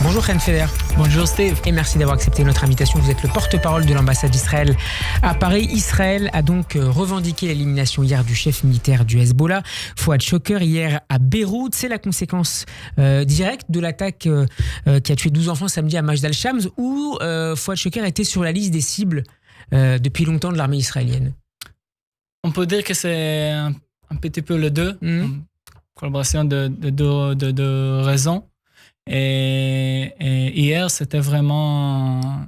Bonjour Chen Feder. Bonjour Steve. Et merci d'avoir accepté notre invitation. Vous êtes le porte-parole de l'ambassade d'Israël à Paris. Israël a donc revendiqué l'élimination hier du chef militaire du Hezbollah, Fouad Choker, hier à Beyrouth. C'est la conséquence directe de l'attaque qui a tué 12 enfants samedi à Majd al-Shams, où Fouad Choker était sur la liste des cibles depuis longtemps de l'armée israélienne. On peut dire que c'est un petit peu le deux. Collaboration de deux raisons. Et hier, c'était vraiment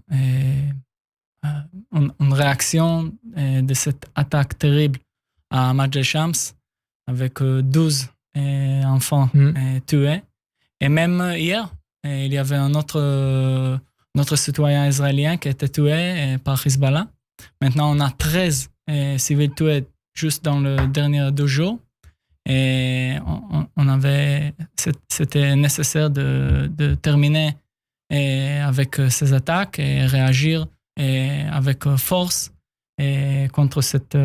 une réaction de cette attaque terrible à Majd al-Shams avec 12 enfants tués. Et même hier, il y avait un autre citoyen israélien qui a été tué par Hezbollah. Maintenant, on a 13 civils tués juste dans les derniers 2 jours. Et c'était nécessaire de terminer avec ces attaques et réagir avec force contre cet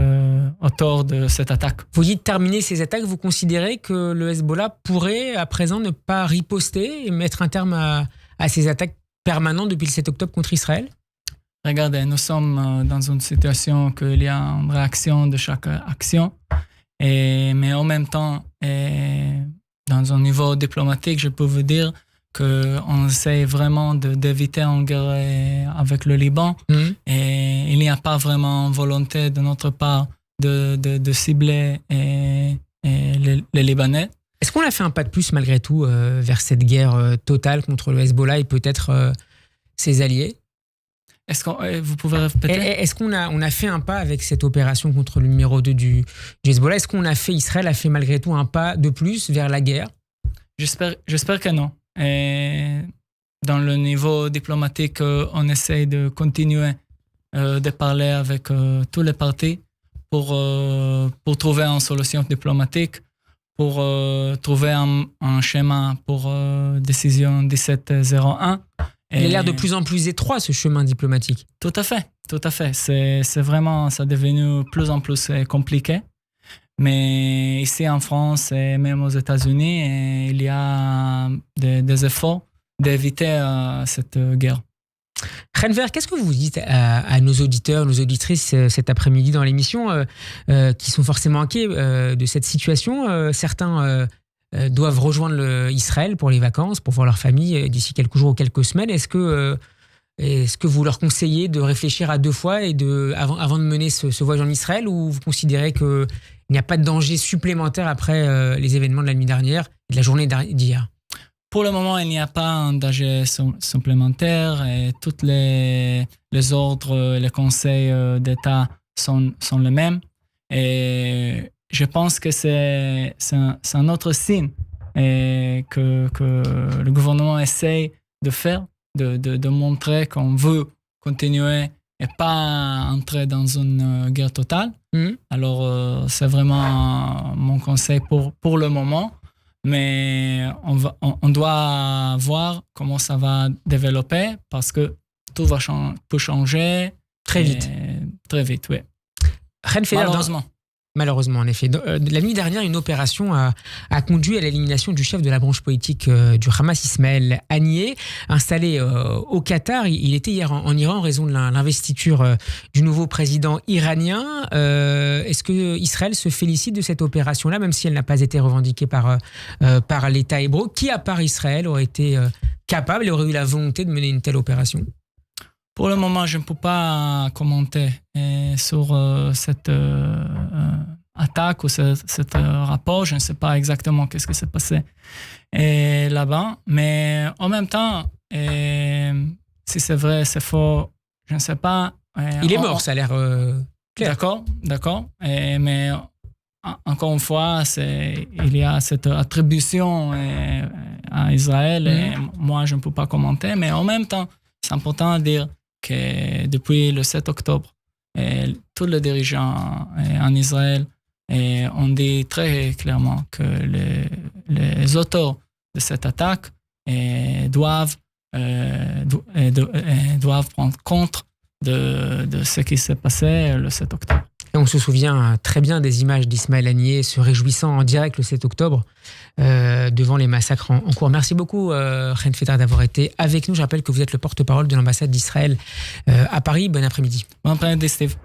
auteur de cette attaque. Vous dites terminer ces attaques, vous considérez que le Hezbollah pourrait à présent ne pas riposter et mettre un terme à ces attaques permanentes depuis le 7 octobre contre Israël ? Regardez, nous sommes dans une situation qu'il y a une réaction de chaque action. Mais en même temps, dans un niveau diplomatique, je peux vous dire qu'on essaie vraiment d'éviter une guerre avec le Liban. Et il n'y a pas vraiment volonté de notre part de cibler les Libanais. Est-ce qu'on a fait un pas de plus malgré tout vers cette guerre totale contre le Hezbollah et peut-être ses alliés ? Vous pouvez répéter ? Est-ce qu'on a fait un pas avec cette opération contre le numéro 2 du Hezbollah ? Est-ce qu'on Israël a fait malgré tout un pas de plus vers la guerre ? J'espère que non. Et dans le niveau diplomatique, on essaie de continuer de parler avec tous les partis pour trouver une solution diplomatique, pour trouver un schéma pour décision 1701. Il a l'air de plus en plus étroit, ce chemin diplomatique. Tout à fait. C'est vraiment, ça est devenu plus en plus compliqué. Mais ici en France et même aux États-Unis, il y a des efforts d'éviter cette guerre. Chen Feder, qu'est-ce que vous dites à nos auditeurs, nos auditrices cet après-midi dans l'émission qui sont forcément inquiets de cette situation ? Certains doivent rejoindre Israël pour les vacances, pour voir leur famille d'ici quelques jours ou quelques semaines. Est-ce que vous leur conseillez de réfléchir à 2 fois et avant de mener ce voyage en Israël, ou vous considérez qu'il n'y a pas de danger supplémentaire après les événements de la nuit dernière et de la journée d'hier ? Pour le moment, il n'y a pas un danger supplémentaire et tous les ordres, les conseils d'État sont les mêmes. Et je pense que c'est un autre signe que le gouvernement essaye de faire, de montrer qu'on veut continuer et pas entrer dans une guerre totale. Alors, c'est vraiment mon conseil pour le moment. Mais on doit voir comment ça va développer parce que tout peut changer très vite. Très vite, oui. Malheureusement, en effet. La nuit dernière, une opération a conduit à l'élimination du chef de la branche politique du Hamas, Ismaël Haniyeh, installé au Qatar. Il était hier en Iran en raison de l'investiture du nouveau président iranien. Est-ce que Israël se félicite de cette opération-là, même si elle n'a pas été revendiquée par l'État hébreu ? Qui, à part Israël, aurait été capable et aurait eu la volonté de mener une telle opération ? Pour le moment, je ne peux pas commenter sur cette attaque ou ce rapport. Je ne sais pas exactement qu'est-ce qui s'est passé là-bas. Mais en même temps, si c'est vrai, c'est faux, je ne sais pas. Il est mort, ça a l'air clair. D'accord. Mais encore une fois, il y a cette attribution à Israël et moi, je ne peux pas commenter. Mais en même temps, c'est important de dire que depuis le 7 octobre, tous les dirigeants en Israël ont dit très clairement que les auteurs de cette attaque doivent prendre compte de ce qui s'est passé le 7 octobre. Et on se souvient très bien des images d'Ismaël Haniyeh se réjouissant en direct le 7 octobre devant les massacres en cours. Merci beaucoup, Chen Fetar, d'avoir été avec nous. Je rappelle que vous êtes le porte-parole de l'ambassade d'Israël à Paris. Bon après-midi. Bon après-midi, Steve.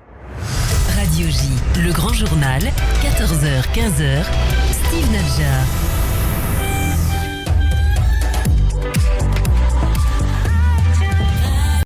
Radio J, le grand journal, 14h-15h, Steve Nadja.